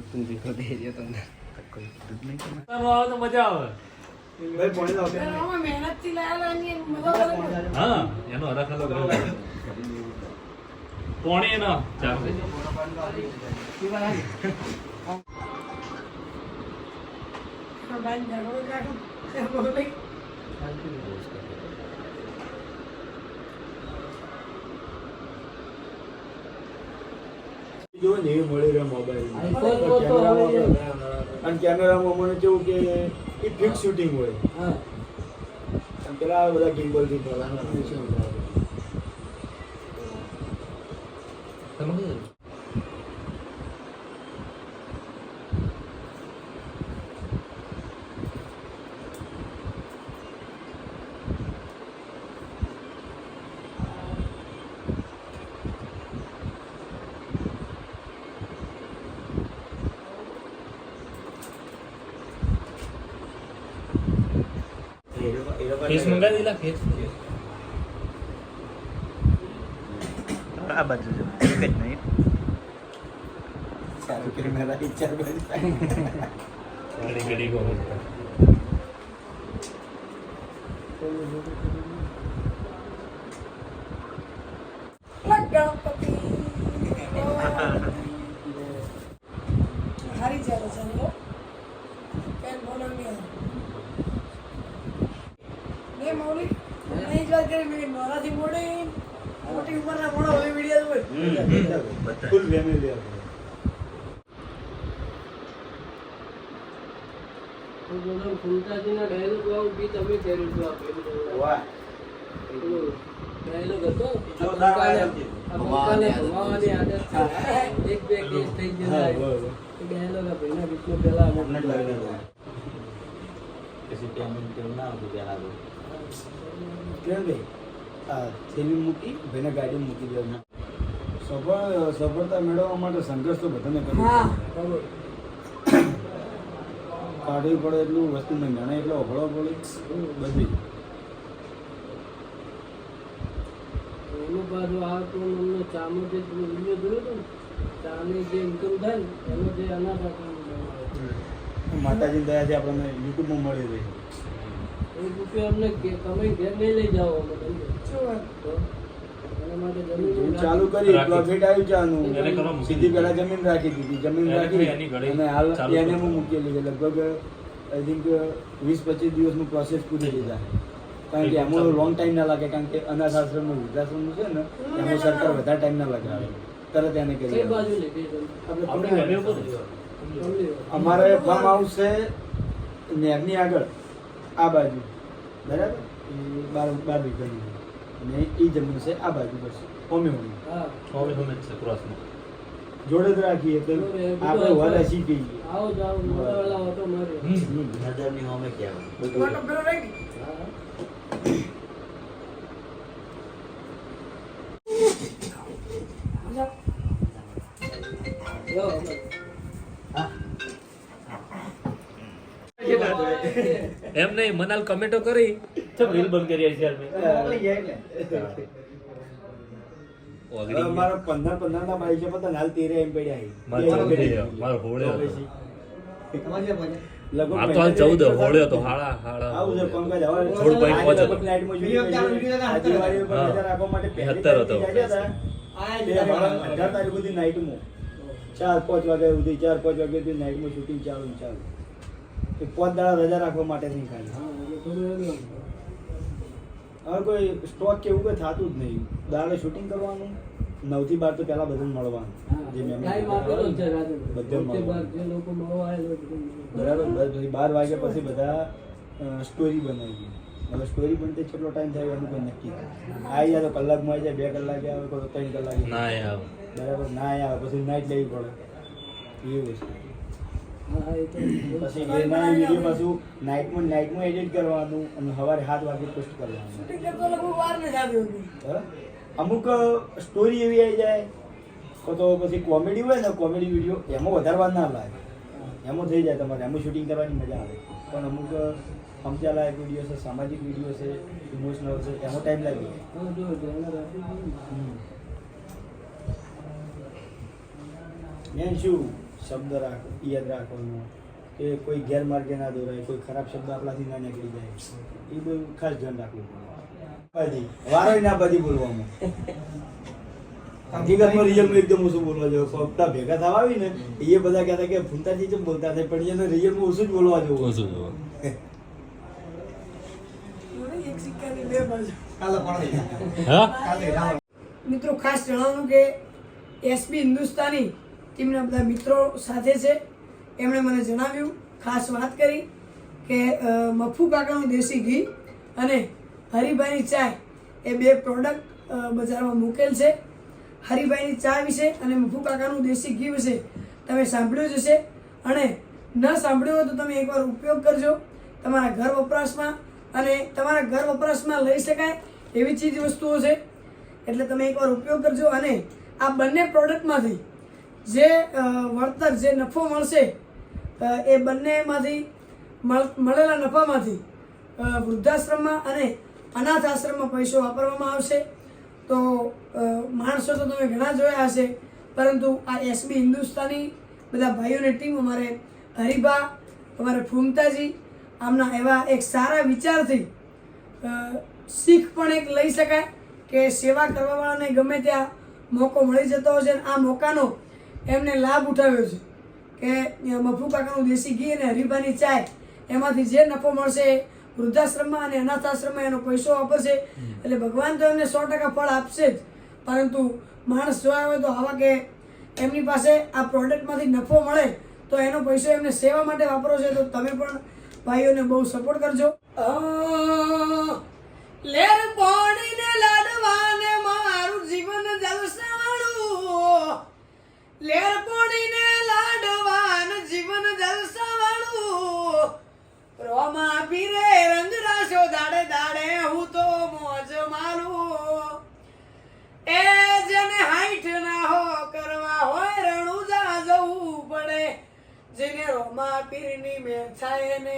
તું દીકરો દે રહ્યો તમને કોઈ દૂધ નહીં કરે આવે તો મજા આવે ભાઈ પાણી લાવ આમાં મહેનતથી લાયેલા એની મજા આવે. હા એનો હરખ અલગ રહ્યો પોણી એનો ચાલશે બાઈ ઝાડો કાઢો એ બોલે જો ને એ મળી રહ્યા મોબાઈલ અને કેમેરામાં મને કેવું કે એ ફિક્સ શૂટિંગ હોય અને પેલા બધા ગિમ્બલ થી ફેસ મંગાવી દીલા ફેસ આ બાજુ જો એક જ મિનિટ સારું કેમેરા વિચાર બાજુ ઘડી ઘડી ગો ગણપતિ હારી ચાલે છે લો પેન બોલો નહીં મે મૌલી નહીં જ વાત કરી મેં નોરાથી મોટી ઉંમરના મોડા હોય વિડિયો હોય ફૂલ ફેમિલી ફૂલતાજીના ડાયલોગ વાવ બી તમે કર્યું હતું આપણે વાહ ડાયલોગ હતો ભમાવાની ભમાવાની આદત છે એક બે કેસ થઈ ગયો ડાયલોગ આ ભાઈના ગીતનો પેલા અમને જ લાગે પછી પેમેન્ટ કેવું ના આવતું પેલા તો કેમ ભાઈ આ થેલી મૂકી ભાઈને ગાડી મૂકી દેવા સફળતા મેળવવા માટે સંઘર્ષ તો બધાને કરવો હા બરાબર કાઢવી પડે એટલું વસ્તુ નહીં જાણે એટલે ઓગળો પડે બધી એનું પાછું આ તો અમને ચાનો જે વિડીયો જોયો હતો ને ચાની જે ઇન્કમ થાય ને એનો જે અનાજ આપણને માતાજી દયાથી આપણને યુટ્યુબમાં મળી રહી એક રૂપિયા અમને તમે ઘેર નહીં લઈ જાઓ અમે તમને શું વાત તો એના માટે જમીન ચાલુ કરી પ્રોફિટ આવ્યું ચાનું એને કરો મૂકી સીધી પેલા જમીન રાખી દીધી જમીન એને રાખી એની ઘડી અને હાલ ચાલુ એને કરો. મૂકેલી છે લગભગ આઈ થિંક 20-25 દિવસનું પ્રોસેસ પૂરી થઈ જાય કારણ કે એમાં લોંગ ટાઈમ ના લાગે કારણ કે અનાથ આશ્રમનું વૃદ્ધાશ્રમનું છે ને એમાં સરકાર વધારે ટાઈમ ના લગાવે તરત એને કરી કઈ આપે. બાજુ લીધી છે આપણે વેલ્યુ ઉપર અમારે ફાર્મ હાઉસ છે નેરની આગળ આ બાજુ બરાબર એ 12 વીઘાની અને એ જમીન છે આ બાજુ બસ હોમે હોમે હા હવે હમે છે ક્રોસમાં જોડે જ રાખીએ તો આપણે વાલા શીખી આવો જાઓ મોટા વાળા ઓટો મારે નજરની હોમે કેવું મોટો પેલો રહી હા યો એમ નહીં મનાલ કમેન્ટો કરી ચમ રીલ બંધ કરી છે યાર ઓગળી મારા 15 ના બાઈ છે પતા હાલ 13 એમ પડ્યા મારો હોળ્યો હતો. લગભગ આ તો હાલ 14 હોળ્યો તો હાળા આવું છે પંકજ હવે 16.5 હતો. નાઈટમાં જોઈએ આદિવાસીઓ પર નજર રાખવા માટે પહેલી 73 હતો. તારીખથી જાય હતા. 18 તારીખ સુધી નાઈટમાં 4-5 વાગ્યા સુધી 4-5 વાગ્યા સુધી નાઈટમાં શૂટિંગ ચાલુ એ 5 દાડા રજા રાખવા માટે નહીં ખાલી હવે કોઈ સ્ટોક કે એવું કોઈ થતું જ નહીં દાડે શૂટિંગ કરવાનું 9 થી 12 તો પહેલા બધાને મળવાનું જે મેં ટાઈમ આપેલો જ છે રાતે બધે મળવાનું. જે લોકો મળવા આવેલો છે બરાબર પછી 12 વાગ્યા પછી બધા સ્ટોરી બનાવી હવે સ્ટોરી બનતે કેટલો ટાઈમ થાય એનું કોઈ નક્કી આવી જાય તો કલાકમાં આવી જાય 2 કલાકે આવે કોઈ 3 કલાકે ના યાર બરાબર ના આવે પછી નાઈટ લેવી પડે એ વસ્તુ હા એ તો પછી એના વિડીયો પાછું નાઈટમાં એડિટ કરવાનું અને સવારે 7 વાગે પોસ્ટ કરવાનું શૂટિંગ કરતો લગભગ વાર ને જાતી હતી બરાબર? અમુક સ્ટોરી એવી આવી જાય તો પછી કોમેડી હોય ને કોમેડી વિડીયો એમાં વધારે વાર ના લાગે એમાં થઈ જાય તમારે એમાં શૂટિંગ કરવાની મજા આવે પણ અમુક સમજાલાયક વિડીયો છે સામાજિક વિડીયો છે ઇમોશનલ છે એમાં ટાઈમ લાગી જાય હા જો ધ્યાન રાખી મેન શું શબ્દ યાદ રાખવાનો, કે કોઈ ગેરમાર્ગે ના દોરાય, કોઈ ખરાબ શબ્દ આપણાથી ના નીકળી જાય, એ બધું ખાસ ધ્યાન રાખવું પડે. વારો ના બધી બોલવામાં હકીકતમાં રિયલમાં એકદમ ઓછું બોલવા જેવું. પપ્પા ભેગા થવા આવી ને એ બધા કહેતા કે ફૂંતાજી જેમ બોલતા થાય, પણ એને રિયલમાં ઓછું જ બોલવા જેવું. ઓછું જોવા. એક સિક્કાની બે બાજુ. હા મિત્રો ખાસ જણાવવાનું કે એસબી હિન્દુસ્તાની ટીમના બધા મિત્રો સાથે છે. એમણે મને જણાવ્યું, ખાસ વાત કરી કે મફુ કાકાનું દેશી ઘી અને હરિભાઈની ચાય એ બે પ્રોડક્ટ બજારમાં મૂકેલ છે. હરિભાઈની ચા વિશે અને મફુ કાકાનું દેશી ઘી વિશે તમે સાંભળ્યું જ હશે, અને ન સાંભળ્યું હોય તો તમે એકવાર ઉપયોગ કરજો તમારા ઘર વપરાશમાં, અને તમારા ઘર વપરાશમાં લઈ શકાય એવી ચીજ વસ્તુઓ છે, એટલે તમે એકવાર ઉપયોગ કરજો. અને આ બંને પ્રોડક્ટમાંથી જે વળતર, જે નફો મળશે એ બંનેમાંથી મળેલા નફામાંથી વૃદ્ધાશ્રમમાં અને અનાથ આશ્રમમાં પૈસો વાપરવામાં આવશે. તો માણસો તો તમે ઘણા જોયા હશે, પરંતુ આ એસબી હિન્દુસ્તાની બધા ભાઈઓની ટીમ, અમારે હરિભા, અમારે ફૂમતાજી, આમના એવા એક સારા વિચારથી શીખ પણ એક લઈ શકાય કે સેવા કરવાવાળાને ગમે ત્યાં મોકો મળી જતો હોય છે, અને આ મોકાનો એમને લાભ ઉઠાવ્યો છે કે મફુ કાકાનું દેશી ઘી અને હરિભાની ચાય એમાંથી જે નફો મળશે વૃદ્ધાશ્રમમાં અને અનાથ આશ્રમમાં એનો પૈસો વાપરશે. એટલે ભગવાન તો એમને 100% ફળ આપશે જ, પરંતુ માણસ જોયા હોય તો આવા કે એમની પાસે આ પ્રોડક્ટમાંથી નફો મળે તો એનો પૈસો એમને સેવા માટે વાપરો છે. તો તમે પણ ભાઈઓને બહુ સપોર્ટ કરજો. લેર પાણીને લાડવાને મારું જીવન જલસાવાળું, લેર પાણીને લાડવાને જીવન જલસાવાળું, રોમા પીરે રંગ રાશો દાડે દાડે હું તો મોજ મારું. એ જેને હાઈઠ ના હો કરવા હોય રણુજા જવું પડે, જેને રોમા પીરની મેળ થાય ને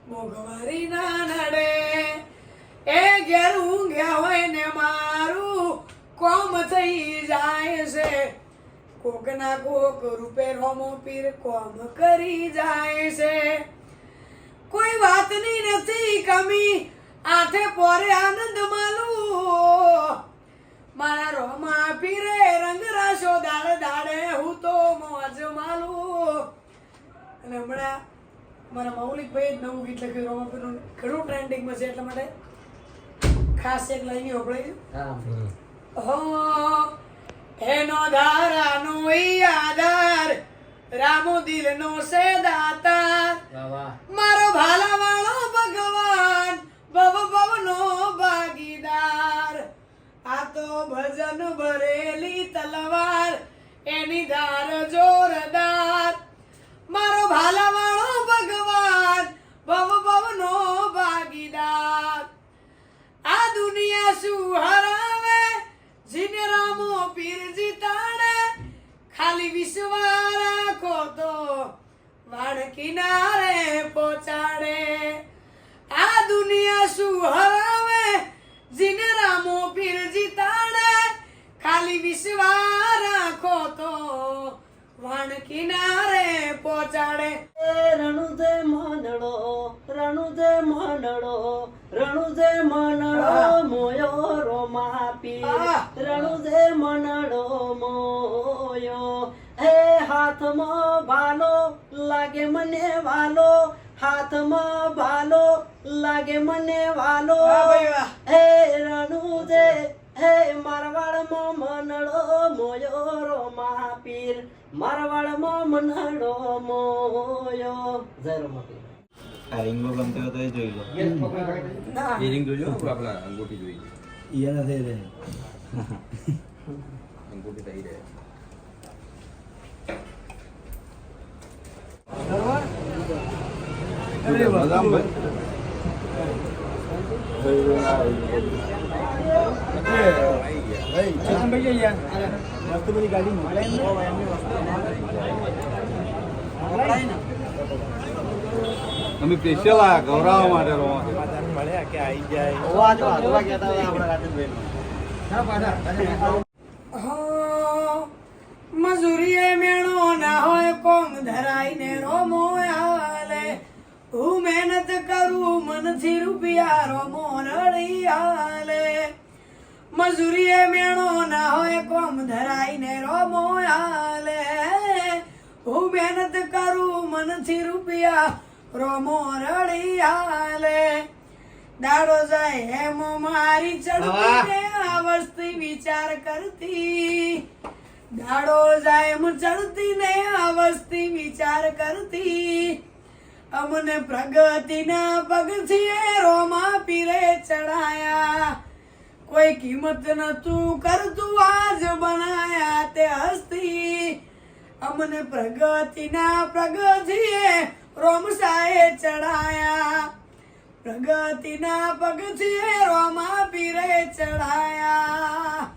મોઘવારી ના નડે. એ ઘેર ઊંઘ્યા હોય ને મારું કોમ થઈ જાય છે, કોક ના કોક રૂપે રોમો પીર કોમ કરી જાય છે. કોઈ વાતની નથી કમી, આઠે પોરે આનંદ માલું, મારા રોમા પીરે રંગ રાશો દાડે દાડે હું તો મોજ માલું. અને હમણાં મારા મૌલિકભાઈ નવું ગીત લખ્યું રોમા પીરનું, ઘણું ટ્રેન્ડિંગમાં છે, એટલા માટે ખાસ એક લાઈન હોભળી. એનો ધારાનો આધાર, રામો દિલનો સે દાતાર, મારો ભાલા વાળો ભગવાન, ભવ ભવનો ભાગીદાર. આ તો ભજન ભરેલી તલવાર, એની ધાર જોરદાર, મારો ભાલા વાળો ભગવાન, ભવ ભવનો ભાગીદાર. આ દુનિયા શું હરાવે, જીને રામો પીર જીતાડે, ખાલી વિશ્વાસ રાખો તો વાડ કિનારે પહોંચાડે. આ દુનિયા શું હરાવે, જીને રામો પીર જીતાડે, ખાલી વિશ્વાસ રાખો તો વાડ કિનારે પહોંચાડે. રણુદે મનડો, રણુદે મનડો, રણુદે મનડો મોયો રોમા પીર, રણુદે મનડો મોયો. હે હાથમાં ભાલો લાગે મને વાલો, હાથમાં ભાલો લાગે મને વાલો. હે રણુદે, હે મારવાડમાં મનડો મોયો રોમા પીર, મારવાડમાં મનડો મોયો. જય રોમા પીર. આ રીંગો ગમતો હોય તો એ જોઈ લો. ના, એ રિંગ જોજો, આપણા અંગૂઠી જોઈ લો. ઈયાના થઈ રહે. અંગૂઠી થઈ રહે. મસ્ત બધી ગાડી મળે એમ ને? અમે સ્પેશિયલ આ ગૌરાવા માટે રોવા મળ્યા કે આવી જાય. ઓવા તો આધવા કહેતા હતા આપણા રાજેશભાઈ. હા, મજૂરીએ મેણો ના હોય કોમ ધરાઈને રોમો હાલે હું મહેનત કરું મનથી રૂપિયા રોમો રળી હાલે મજૂરીએ મેણો ના હોય કોમ ધરાઈને રોમો હાલે હું મહેનત કરું મનથી રૂપિયા રોમો રળી હાલે દાડો જાય એમ મારી ચડતી ને અવસ્થી વિચાર કરતી દાડો જાય એમ ચડતી ને અવસ્થી વિચાર કરતી અમને પ્રગતિના પગથિયે રોમા પીરે ચડાયા કોઈ કિંમત નતું કરતું આજ બનાયા તે હસ્તી અમને પ્રગતિના પગથિયે રોમસાએ ચડાયા પ્રગતિના પગથિયે રોમા પીરે ચડાયા